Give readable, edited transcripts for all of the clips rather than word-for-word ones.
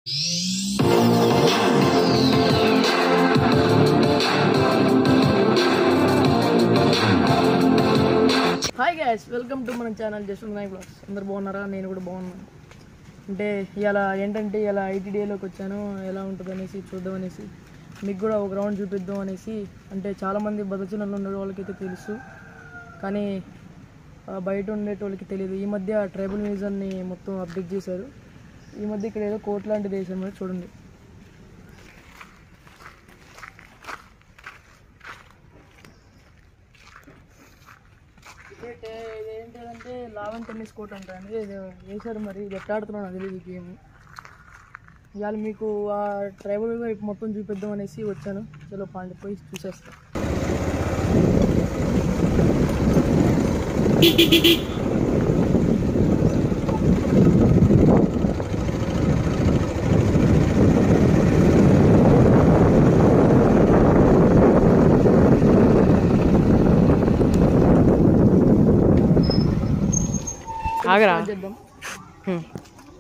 Hi guys, welcome to మన channel just నై blogs. అందరు బాగున్నారా? నేను కూడా బాగున్నాను. అంటే ఇలా ఏంటంటే ఇలా ఐటీడీఏలోకి వచ్చాను, ఎలా ఉంటుంది అనేసి చూద్దామనేసి, మీకు కూడా ఒక రౌండ్ చూపిద్దాం అనేసి. అంటే చాలామంది బదచనల్లో ఉండే వాళ్ళకైతే తెలుసు, కానీ బయట ఉండేటోళ్ళకి తెలియదు. ఈ మధ్య ట్రైబల్ మ్యూజియంని మొత్తం అప్డేట్ చేశారు. ఈ మధ్య ఇక్కడ ఏదో కోట్ లాంటిది వేసారు, మరి చూడండి. ఇదేంటంటే లావెన్ టెన్నిస్ కోర్ట్ అంటారండి. ఇది వేసారు, మరి ఇది ఎట్లా ఆడుతున్నాను అది తెలియదు గేమ్. ఇవాళ మీకు ఆ ట్రైబల్ వైపు మొత్తం చూపిద్దాం అనేసి వచ్చాను. చలో పాండి పోయి చూసేస్తాను. చేద్దాం.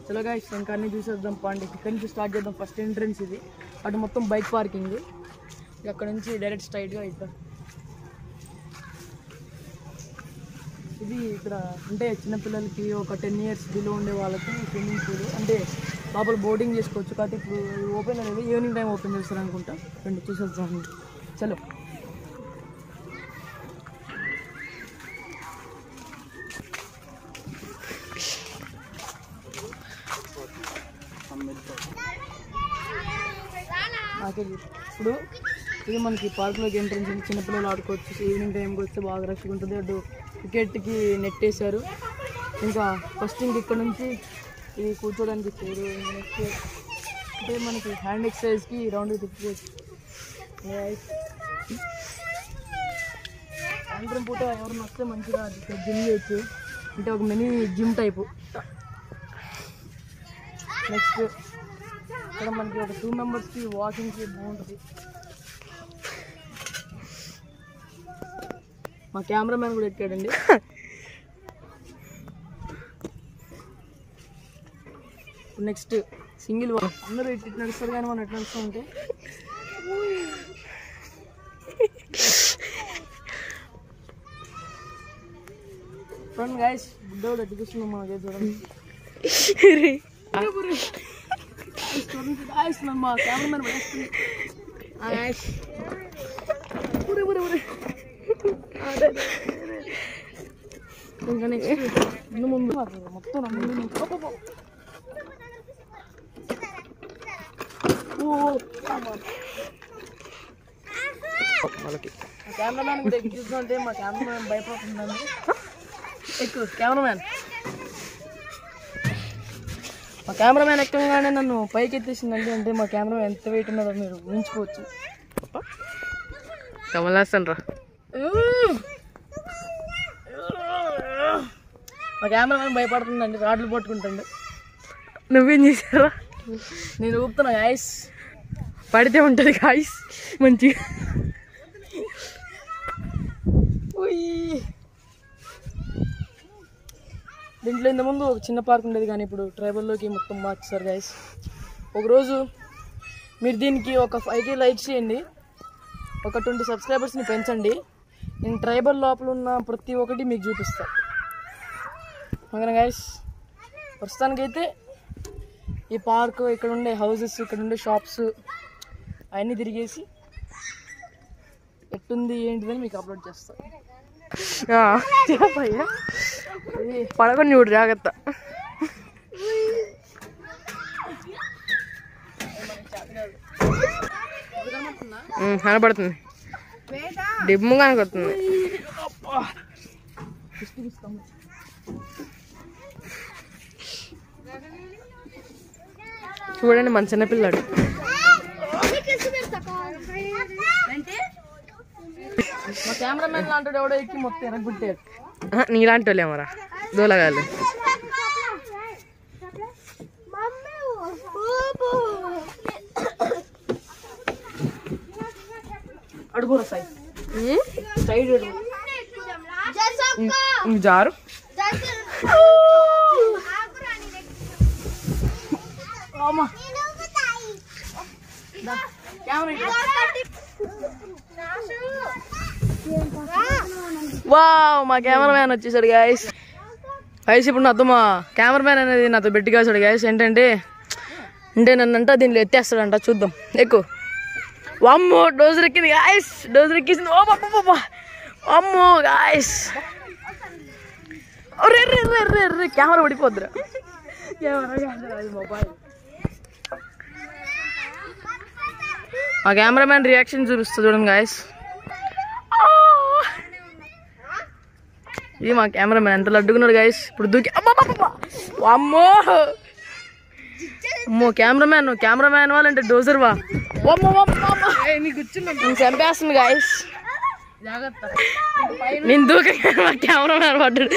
చలో గైస్, ఇంకా అన్నీ చూసేద్దాం పాండి. ఇక్కడ నుంచి స్టార్ట్ చేద్దాం. ఫస్ట్ ఎంట్రన్స్ ఇది. అటు మొత్తం బైక్ పార్కింగ్. అక్కడ నుంచి డైరెక్ట్ స్ట్రైట్గా ఇద్దాం. ఇది ఇక్కడ అంటే చిన్నపిల్లలకి ఒక 10 years బిలో ఉండే వాళ్ళకి స్విమ్మింగ్ పూల్. అంటే లోపల బోటింగ్ చేసుకోవచ్చు. కాబట్టి ఇప్పుడు ఓపెన్ అనేది ఈవినింగ్ టైం ఓపెన్ చేస్తారు అనుకుంటా. రండి చూసేద్దాం. చలో. ఇప్పుడు ఇది మనకి పార్క్లోకి ఎంట్రన్స్ ఉంది. చిన్నపిల్లలు ఆడుకోవచ్చు. ఈవినింగ్ టైంకి వస్తే బాగా రష్గా ఉంటుంది. అటు క్రికెట్కి నెట్ వేశారు. ఇంకా ఫస్ట్ ఇక్కడ నుంచి ఇది కూర్చోడానికి చేరు. నెక్స్ట్ అంటే మనకి హ్యాండ్ ఎక్సర్సైజ్కి రౌండ్ తిప్పుకోవచ్చు. సాయంత్రం పూట ఎవరిని వస్తే మంచిగా ఇక్కడ జిమ్ చేయొచ్చు. అంటే ఒక మినీ జిమ్ టైపు. నెక్స్ట్ ఇక్కడ మనకి ఒక 2 members వాకింగ్కి బాగుంటుంది. మా కెమెరామ్యాన్ కూడా ఎక్కాడండి. Next single walk. అందరూ ఇటు నడుస్తారు, కానీ మనం ఎట్లా నడుస్తూ ఉంటే చూడండి గైస్, బుడ్డోడు ఎట్టు చూస్తున్నాం మనకే. చూడండి మా కెమెరామెన్ పడేస్తుంది. ఇంకా నెక్స్ట్ ముందు మొత్తం కెమెరామ్యాన్ కూడా ఎక్కి చూస్తుంటే మా కెమెరామ్యాన్ భయపడుతుందండి. ఎక్కువ కెమెరామ్యాన్ మా కెమెరామ్యాన్ ఎక్కగానే నన్ను పైకి ఎత్తేసిందండి. అంటే మా కెమెరా ఎంత వెయిట్ ఉన్నదో మీరు ఊహించుకోవచ్చు. కమలాసన్ రా. మా కెమెరామ్యాన్ భయపడుతుందండి. రాడ్లు పట్టుకుంటాండి. నువ్వేం చేసావా? నేను ఊపుతున్నా గాయస్. పడితే ఉంటుంది గాయస్ మంచిగా. దీంట్లో ఇంతకుముందు ఒక చిన్న పార్క్ ఉండేది, కానీ ఇప్పుడు ట్రైబల్లోకి మొత్తం మార్చేశారు గైస్. ఒకరోజు మీరు దీనికి ఒక 5K లైక్స్ చేయండి, ఒక 20 subscribersని పెంచండి. నేను ట్రైబల్ లోపల ఉన్న ప్రతి ఒక్కటి మీకు చూపిస్తాను. ఓకేనా గైస్? ప్రస్తుతానికైతే ఈ పార్క్, ఇక్కడ ఉండే హౌసెస్, ఇక్కడ ఉండే షాప్స్ అవన్నీ తిరిగేసి ఎట్టుంది ఏంటిదని మీకు అప్లోడ్ చేస్తాను. పడకొని చూడు, జాగ్రత్త. కనపడుతుంది, డిమ్ము కనపడుతుంది. చూడండి మన చిన్నపిల్లాడు. మా కెమెరామెన్ లాంటి ఎవడో ఎక్కి మొత్తం ఎరగొట్టాడు. నీలాంటి వాళ్ళేమరా దోలగాళ్ళు. అడుగురా సైడ్ సైడ్ జారు. వావ్, మా కెమెరామ్యాన్ వచ్చేసాడు గైస్. ఇప్పుడు నాతో మా కెమెరామ్యాన్ అనేది నాతో బెట్టి కాసాడు గైస్. ఏంటంటే నన్నంట దీనిలో ఎత్తేస్తాడంట. చూద్దాం, ఎక్కువ. అమ్మో డోజర్ ఎక్కింది గాయస్, డోజర్ ఎక్కింది. ఓ బాబా, అమ్మో గాయస్, కెమెరా పడిపోద్దురా. మా కెమెరామ్యాన్ రియాక్షన్ చూపిస్తుంది చూడండి గాయస్. ఇది మా కెమెరామ్యాన్ ఎంత లడ్డుకున్నాడు గాయస్. ఇప్పుడు దూకి అమ్మో అమ్మో కెమెరామ్యాన్ వాళ్ళంటే డోజర్ వా చంపేస్తుంది గాయస్. నేను దూక కెమెరామ్యాన్ పడ్డాడు.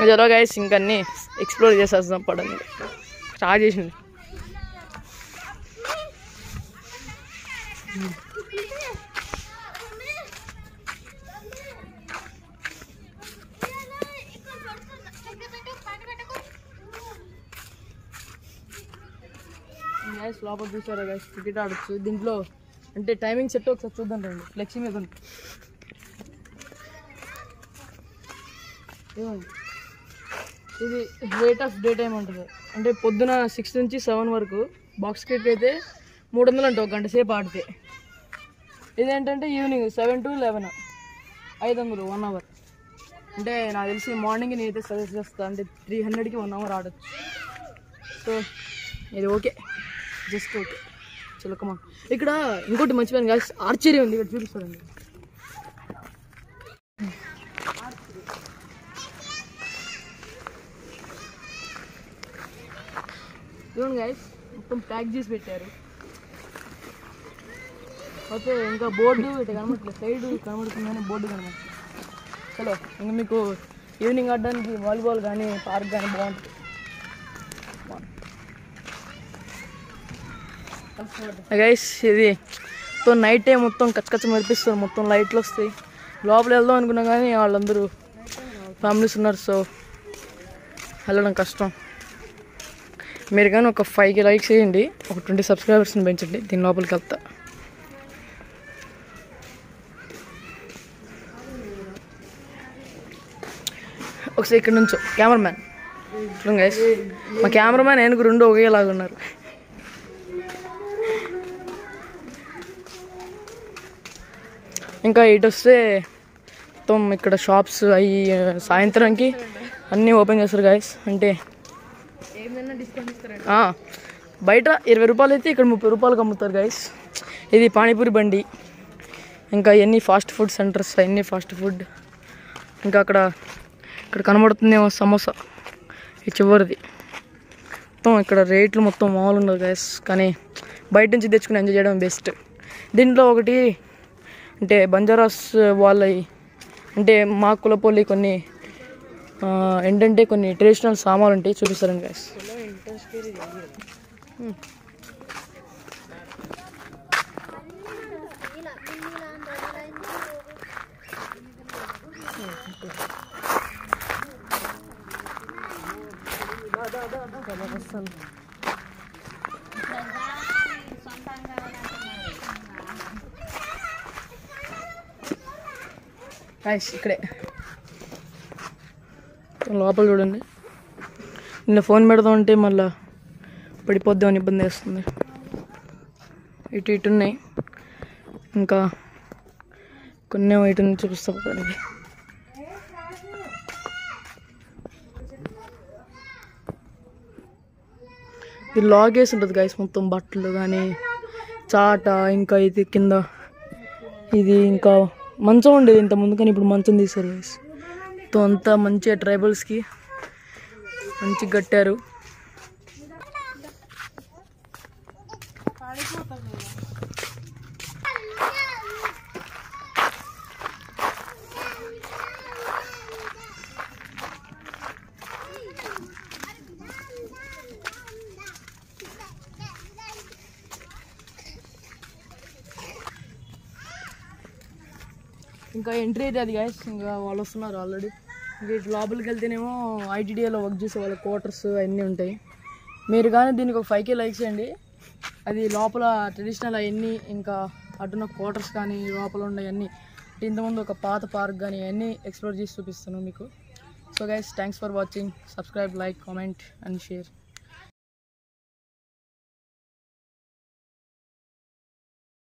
చలో గాయస్, ఇంకన్నీ ఎక్స్ప్లోర్ చేసేస్తాం. పడండి స్టార్ట్ చేసింది. గైస్ లోపల చూసారా గైస్, క్రికెట్ ఆడచ్చు దీంట్లో. అంటే టైమింగ్ సెట్ ఒకసారి చూద్దాం రండి. ఫ్లెక్సీ మీద ఉంది. ఇది రేట్ ఆఫ్ డే టైం ఉంటుంది. అంటే పొద్దున 6 నుంచి 7 వరకు. బాక్స్ క్రికెట్ అయితే 300 అంటే 1 గంట సేపు ఆడితే. ఇదేంటంటే ఈవినింగ్ 7 to 11 500 1 అవర్. అంటే నాకు తెలిసి మార్నింగ్ నేనైతే సజెస్ట్ చేస్తాను. అంటే 300కి 1 అవర్ ఆడచ్చు. సో ఇది ఓకే, జస్ట్ ఓకే. చలో కమా. ఇక్కడ ఇంకోటి మర్చిపోయాను గాయస్, ఆర్చరీ ఉంది. ఇక్కడ చూపిస్తారండి. చూడండి గాయస్, మొత్తం ప్యాక్ చేసి పెట్టారు. ఓకే, ఇంకా బోర్డు ఇట్లా కనబడట్లేదు. సైడ్ కనబడుతుంది కానీ బోర్డు కనబడుతుంది. చలో, ఇంకా మీకు ఈవినింగ్ ఆడడానికి వాలీబాల్ కానీ పార్క్ కానీ బాగుంటుంది. గైస్ ఇది మొత్తం నైట్ టైం మొత్తం కచ్చకచ్చ మరిపిస్తారు. మొత్తం లైట్లు వస్తాయి. లోపల వెళ్దాం అనుకున్నాం కానీ వాళ్ళందరూ ఫ్యామిలీస్ ఉన్నారు. సో వెళ్ళడం కష్టం. మీరు కానీ ఒక 5K లైక్స్ చేయండి, ఒక 20 సబ్స్క్రైబర్స్ని పెంచండి. దీని లోపలికి వెళ్తా. ఒకసారి ఇక్కడ నుంచో కెమెరామ్యాన్ చూడండి గైస్. మా కెమెరామ్యాన్ ఏనుగు 2 ఒకేలాగా ఉన్నారు. ఇంకా ఇటు వస్తే మొత్తం ఇక్కడ షాప్స్ అవి సాయంత్రానికి అన్నీ ఓపెన్ చేస్తారు గాయస్. అంటే బయట 20 రూపాయలు అయితే ఇక్కడ 30 రూపాయలకి అమ్ముతారు గాయస్. ఇది పానీపూరి బండి. ఇంకా ఇవన్నీ ఫాస్ట్ ఫుడ్ సెంటర్స్, అవన్నీ ఫాస్ట్ ఫుడ్. ఇంకా ఇక్కడ కనబడుతుందేమో సమోసా, ఈ చివరిది. మొత్తం ఇక్కడ రేట్లు మొత్తం మామూలు ఉండదు గాయస్. కానీ బయట నుంచి తెచ్చుకుని ఎంజాయ్ చేయడం బెస్ట్. దీంట్లో ఒకటి అంటే బంజారాస్ వాళ్ళవి, అంటే మా కులపోలి కొన్ని ఏంటంటే కొన్ని ట్రెడిషనల్ సామాన్లు ఉంటాయి. చూపిస్తారండి గాయస్. ఇక్కడే లోపల చూడండి. నిన్న ఫోన్ పెడదాం అంటే మళ్ళీ పడిపోద్దామని ఇబ్బంది వేస్తుంది. ఇటు ఉన్నాయి. ఇంకా కొన్ని ఇటు నుంచి చూపిస్తా పడానికి. ఇది లాగేసి ఉంటుంది గాయస్. మొత్తం బట్టలు కానీ చాట, ఇంకా ఇది కింద ఇది ఇంకా మంచం ఉండేది ఇంత ముందు, కానీ ఇప్పుడు మంచం తీశారు గాయస్. అంతా మంచిగా ట్రైబల్స్కి మంచిగా కట్టారు. ఇంకా ఎంట్రీ అయితే అది గాయస్. ఇంకా వాళ్ళు వస్తున్నారు ఆల్రెడీ. ఇంకా ఇటు లోపలికి వెళ్తేనేమో ఐటీడీఏలో వర్క్ చేసే వాళ్ళ క్వార్టర్స్ అవన్నీ ఉంటాయి. మీరు కానీ దీనికి ఒక 5K లైక్స్ చేయండి. అది లోపల ట్రెడిషనల్ అవన్నీ, ఇంకా అటున్న క్వార్టర్స్ కానీ లోపల ఉండేవన్నీ, ఇంతకుముందు ఒక పాత పార్క్ కానీ అవన్నీ ఎక్స్ప్లోర్ చేసి చూపిస్తాను మీకు. So guys, thanks for watching. Subscribe, like, comment and share.